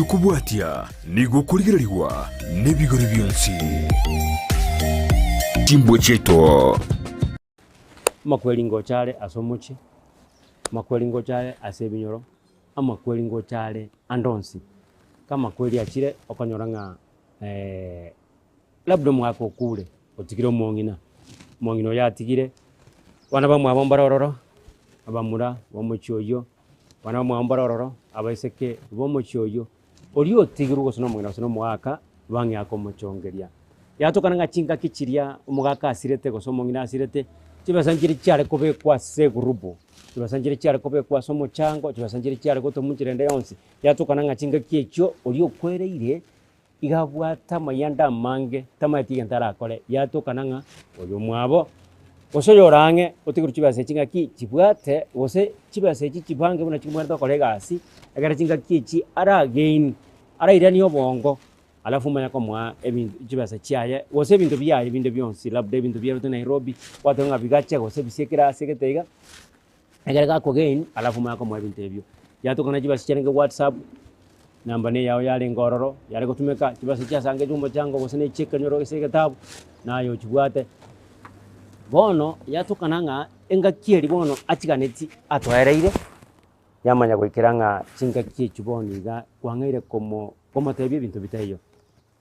ukubwatia niguo kurigirirwa n'ibigori byonsi Timbo cheto makweli ngochale asomuchi makweli ngochale asebinyoro amakweli ngochale andonsi kama kweli achire okonyoranga labda mwako kule otigire mwongino yatigire wana bamwe abombarororo abamura bomuchoyo wana bamwe abombarororo abaiseke bomuchoyo oli otigire gusona mwongino sono mwaka bangi akomuchongeria yatokana ngachinga kichiria umugaka asirete gusoma ngina asirete kibasanjiri cyare kubekwa se grupo kibasanjiri cyare kubekwa somo chango kibasanjiri cyare gotomunjirende yonsi yatokana ngachinga kicho oli okwereire igabwata mayanda mange tamati gantara kole yatokana nga oyo mwabo osoyorange otiguru kibase chinga ki kibwate ose kibase kibange buna kimwerto kolega asi agara chinga kichi ara again ara irani obongo alafu manya komwa ebintu kibase kyaye ose bintu byaye bintu byonsi labda bintu byaye Nairobi watonga bigache ose bisekera seketega agara ko again alafu manya komwa bintu ebyo yatokana kibase cyane WhatsApp namba ne yawe yale ngororo yale kutumeka kibase cyasange jumbo chango ose ne cheka nyoro seketabu nayo kibwate bono yatukananga enga kieri bono achiganeti atwaereire yamanya gwikiranga chinga kiechuboniga kwangeire komo tebye bintu bitayo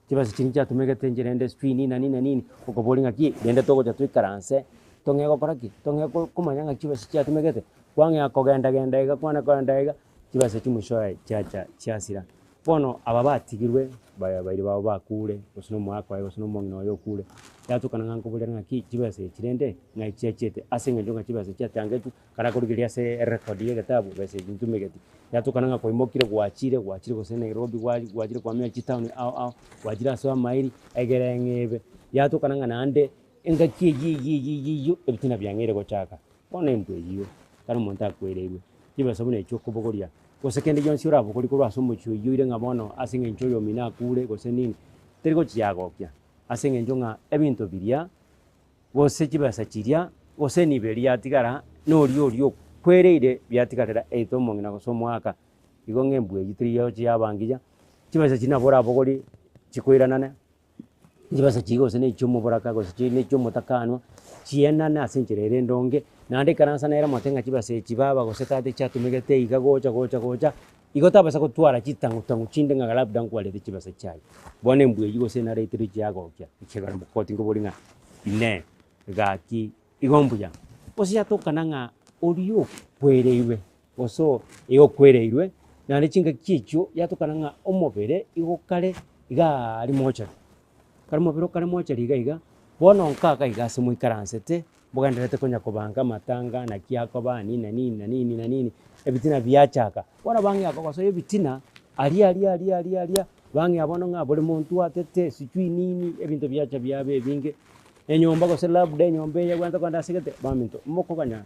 kibase chinja tumegete njerende street nini ukobolinga ki dende togo twikaranse tongego koraki tongego kumanyanga kibase cya tumegete kwange akogenda ega kwana kwanda ega kibase chimushoye chacha cyasira bono ababatigirwe bayiri babo bakure osino mwaka ayo osino mongino yo kure yatukana nganko bulera ki kibase kirende ngai cyachete asenge njonga kibase cyatangetu karakurugiria se record ye gatabu base jintumegeti yatukana ngako imokire gwachire gose Nairobi gwachire kwa mia town au gwachira so mairi egere ngebe yatukana nganande enga ki ebitina byangere gochakaone mpwe yiyo kana monta kwerewe kibase bune cyo kubogoria gosekende yonsi urabo kuri ko rwasumucho yire ngabono asinge ncho yo mina kure gose nini teriko cyagokya asenge njonga ebintu biria gose kibasa kiria gose niberia tigara nori kwereire byatigarira eto mongina gosomo aka igonge mbwe yitiriyo cyabangija kibasa kina bora bogori kikwiranane kibasa kigose ne cyo muboraka gose ne cyo mutakanwa kienana asenjerere ndonge nande karansa nera motenga kibase kibaba gose tate chatumegete gocha igota basa kutwara kitangu chinde ngagalabda nkwalete kibase cyayi bone mbwe yigose na retiri cyagokya ikegara mukoti ngobolinga ine gaki igombuya osi yatokana nga oliyo kwereiwe oso iyo kwereirwe nande chinga kicho yatokana nga omobere igokale iga ali mocha karimo biro kale mocha liga bono nkaka igase muikaransete boganderete konya kobanga matanga na kiako bani na nini ebitina byachaka bona bangi akoso ebitina ali bangi abono nga bole muntu atete sichui nini ebintu byacha byabe binge enyomba ko labda enyombe ya gwanta kwanda sigete baminto moko kanya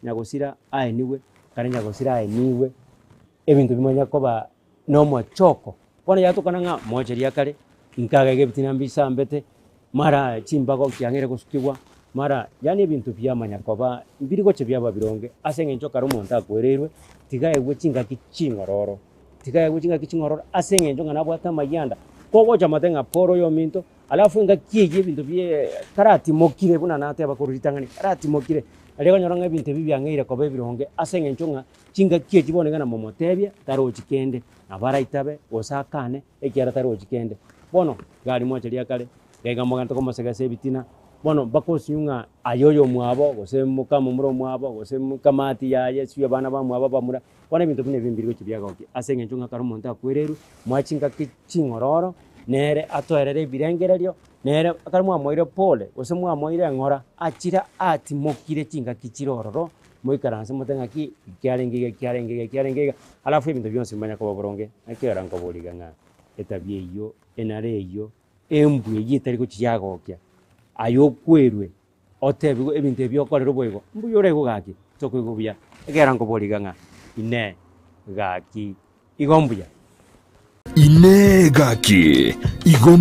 nyagosira niwe kare nyagosira niwe ebintu bimanya koba no mochoko bona yatukana nga mocheria kare inkaga ebitina mbisa mbete mara chimbako kyangere kusukibwa mara yani ebintu byamanya koba mbiriko che byaba bironge asenge ncho karumonta akwererwe tigaye gwechinga kichingororo asenge ncho ngana bwata mayanda koko cha matenga poro yo minto alafu nga kiye ebintu bye karati mokire buna nate abakuritangani karati mokire alego nyoranga ebintu bibyangeire koba bironge asenge ncho nga chinga kiye kiboneka na momotebya taro chikende nabara itabe osakane ekiara taro chikende bono gari mocha lia kale gega moganta ko masega sebitina bono bakosiunga ayoyo mwabo gose mukamo muro mwabo gose mukamati ya Yesu yabana ba mwabo bamura bona bintu bine bimbiriko kibyagoke asenge nchunga karumonta akwereru mwachinga kichingororo nere atoerere birengereryo nere akarumwa moire pole gose mwa moire ngora achira ati mokire chinga kichirororo moikaranse mutenga ki kyarengege alafu ibintu byonse manya ko boronge akera ngo boliganga etabye iyo enare iyo embwe yitariko kiyagokya ayokwerwe otebe ebintu byokorero bwego mbuyore gaki tokwigubya egera ngo boliganga ine gaki igombuya ine gaki igombo